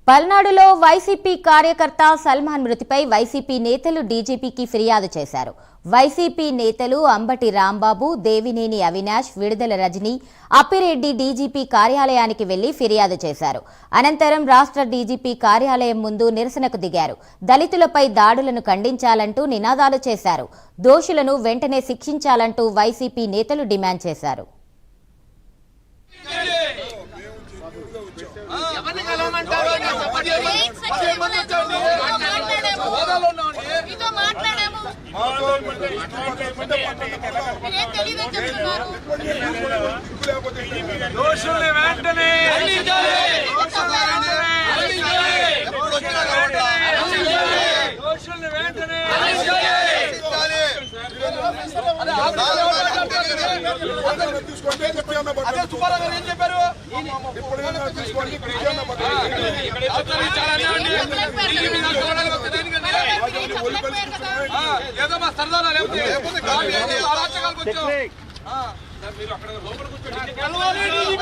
పల్నాడులో వైసీపీ కార్యకర్త సల్మాన్ మృతిపై వైసీపీ నేతలు డీజీపీకి ఫిర్యాదు చేశారు. వైసీపీ నేతలు అంబటి రాంబాబు, దేవినేని అవినాష్, విడుదల రజని, అప్పిరెడ్డి డీజీపీ కార్యాలయానికి వెళ్లి ఫిర్యాదు చేశారు. అనంతరం రాష్ట్ర డీజీపీ కార్యాలయం ముందు నిరసనకు దిగారు. దళితులపై దాడులను ఖండించాలంటూ నినాదాలు చేశారు. దోషులను వెంటనే శిక్షించాలంటూ వైసీపీ నేతలు డిమాండ్ చేశారు. ఏదో మా సరదాలో లేకపోతే అరాచకాలకు వచ్చాం. మీరు అక్కడ లోపల కూర్చోండి.